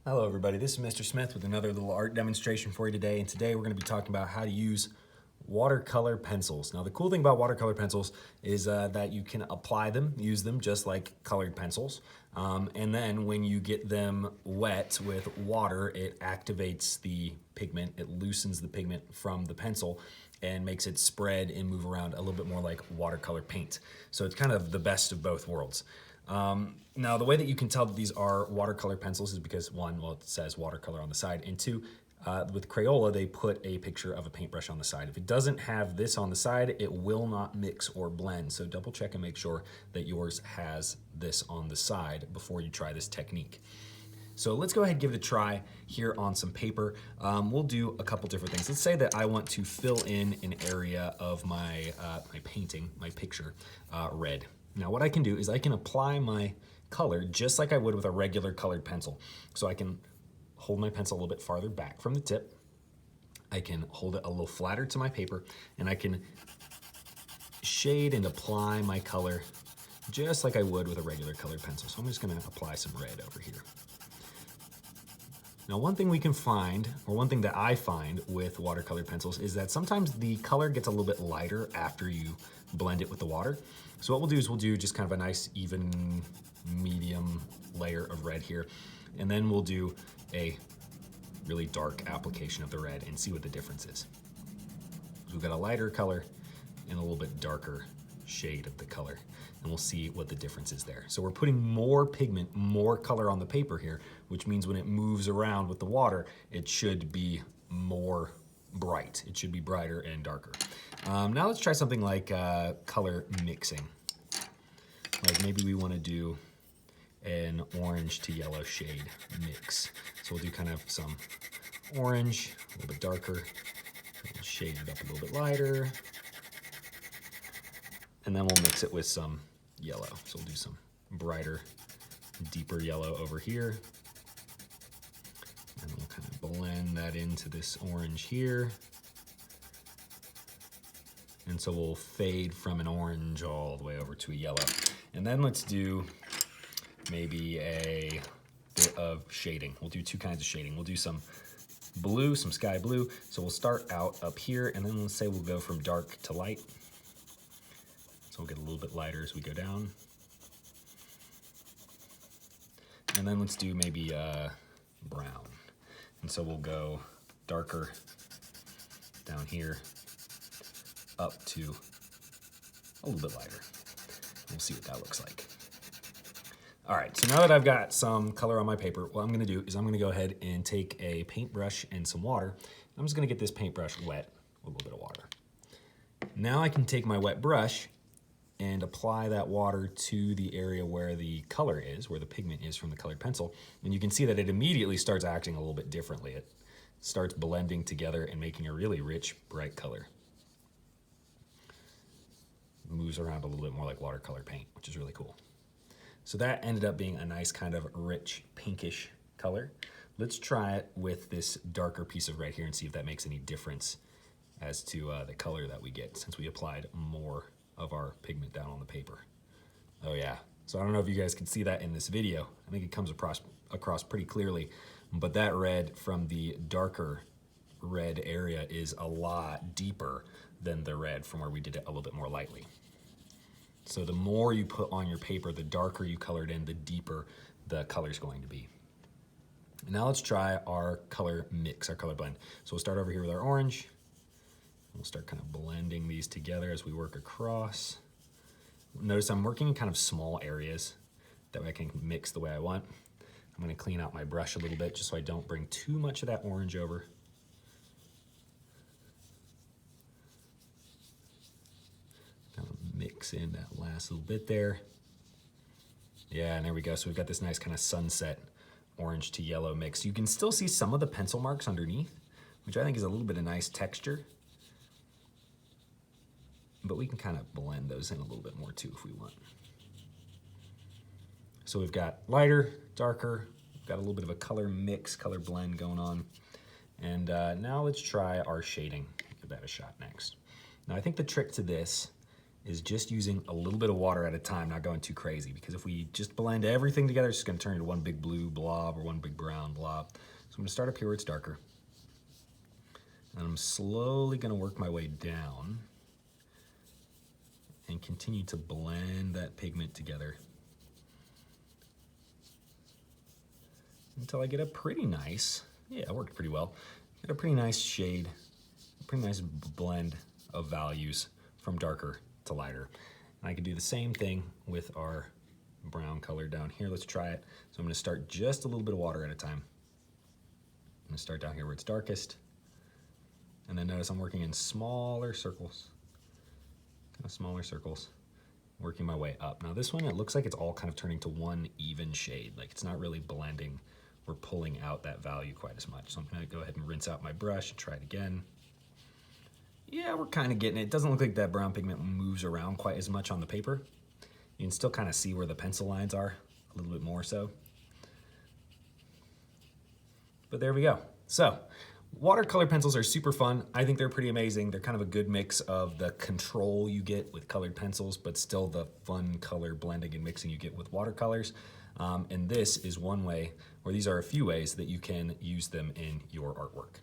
Hello everybody, this is Mr. Smith with another little art demonstration for you today, and today we're going to be talking about how to use watercolor pencils. Now the cool thing about watercolor pencils is that you can apply them, use them just like colored pencils, and then when you get them wet with water, it activates the pigment, it loosens the pigment from the pencil and makes it spread and move around a little bit more like watercolor paint. So it's kind of the best of both worlds. Now, the way that you can tell that these are watercolor pencils is because one, well, it says watercolor on the side, and two, with Crayola, they put a picture of a paintbrush on the side. If it doesn't have this on the side, it will not mix or blend. So double check and make sure that yours has this on the side before you try this technique. So let's go ahead and give it a try here on some paper. We'll do a couple different things. Let's say that I want to fill in an area of my painting, my picture, red. Now what I can do is I can apply my color just like I would with a regular colored pencil. So I can hold my pencil a little bit farther back from the tip. I can hold it a little flatter to my paper, and I can shade and apply my color just like I would with a regular colored pencil. So I'm just gonna apply some red over here. Now one thing we can find, or one thing that I find with watercolor pencils, is that sometimes the color gets a little bit lighter after you blend it with the water. So what we'll do is we'll do just kind of a nice even medium layer of red here, and then we'll do a really dark application of the red and see what the difference is. So we've got a lighter color and a little bit darker shade of the color, and we'll see what the difference is there. So we're putting more pigment, more color on the paper here, which means when it moves around with the water, it should be more bright. It should be brighter and darker. Now let's try something like color mixing. Like maybe we want to do an orange to yellow shade mix. So we'll do kind of some orange, a little bit darker, we'll shade it up a little bit lighter, and then we'll mix it with some yellow. So we'll do some brighter, deeper yellow over here, and we'll kind of blend that into this orange here. And so we'll fade from an orange all the way over to a yellow. And then let's do maybe a bit of shading. We'll do two kinds of shading. We'll do some blue, some sky blue. So we'll start out up here, and then let's say we'll go from dark to light. So we'll get a little bit lighter as we go down. And then let's do maybe brown. And so we'll go darker down here, up to a little bit lighter. We'll see what that looks like. All right, so now that I've got some color on my paper, what I'm gonna do is I'm gonna go ahead and take a paintbrush and some water. I'm just gonna get this paintbrush wet with a little bit of water. Now I can take my wet brush and apply that water to the area where the color is, where the pigment is from the colored pencil, and you can see that it immediately starts acting a little bit differently. It starts blending together and making a really rich, bright color. Moves around a little bit more like watercolor paint, which is really cool. So that ended up being a nice kind of rich pinkish color. Let's try it with this darker piece of red here and see if that makes any difference as to the color that we get since we applied more of our pigment down on the paper. Oh yeah, so I don't know if you guys can see that in this video. I think it comes across pretty clearly, but that red from the darker red area is a lot deeper than the red from where we did it a little bit more lightly. So the more you put on your paper, the darker you colored in, the deeper the color's going to be. Now let's try our color mix, our color blend. So we'll start over here with our orange. We'll start kind of blending these together as we work across. Notice I'm working in kind of small areas. That way I can mix the way I want. I'm gonna clean out my brush a little bit just so I don't bring too much of that orange over. Mix in that last little bit there. Yeah, and there we go. So we've got this nice kind of sunset orange to yellow mix. You can still see some of the pencil marks underneath, which I think is a little bit of nice texture. But we can kind of blend those in a little bit more too if we want. So we've got lighter, darker, we've got a little bit of a color mix, color blend going on. And now let's try our shading. Give that a shot next. Now I think the trick to this is just using a little bit of water at a time, not going too crazy, because if we just blend everything together, it's just gonna turn into one big blue blob or one big brown blob. So I'm gonna start up here where it's darker. And I'm slowly gonna work my way down and continue to blend that pigment together until I get a pretty nice, yeah, it worked pretty well. Get a pretty nice shade, a pretty nice blend of values from darker to lighter. And I can do the same thing with our brown color down here. Let's try it. So I'm gonna start just a little bit of water at a time. I'm gonna start down here where it's darkest. And then notice I'm working in smaller circles, kind of smaller circles, working my way up. Now this one, it looks like it's all kind of turning to one even shade. Like it's not really blending or pulling out that value quite as much. So I'm gonna go ahead and rinse out my brush and try it again. Yeah, we're kind of getting it. It doesn't look like that brown pigment moves around quite as much on the paper. You can still kind of see where the pencil lines are, a little bit more so. But there we go. So, watercolor pencils are super fun. I think they're pretty amazing. They're kind of a good mix of the control you get with colored pencils, but still the fun color blending and mixing you get with watercolors. And this is one way, or these are a few ways that you can use them in your artwork.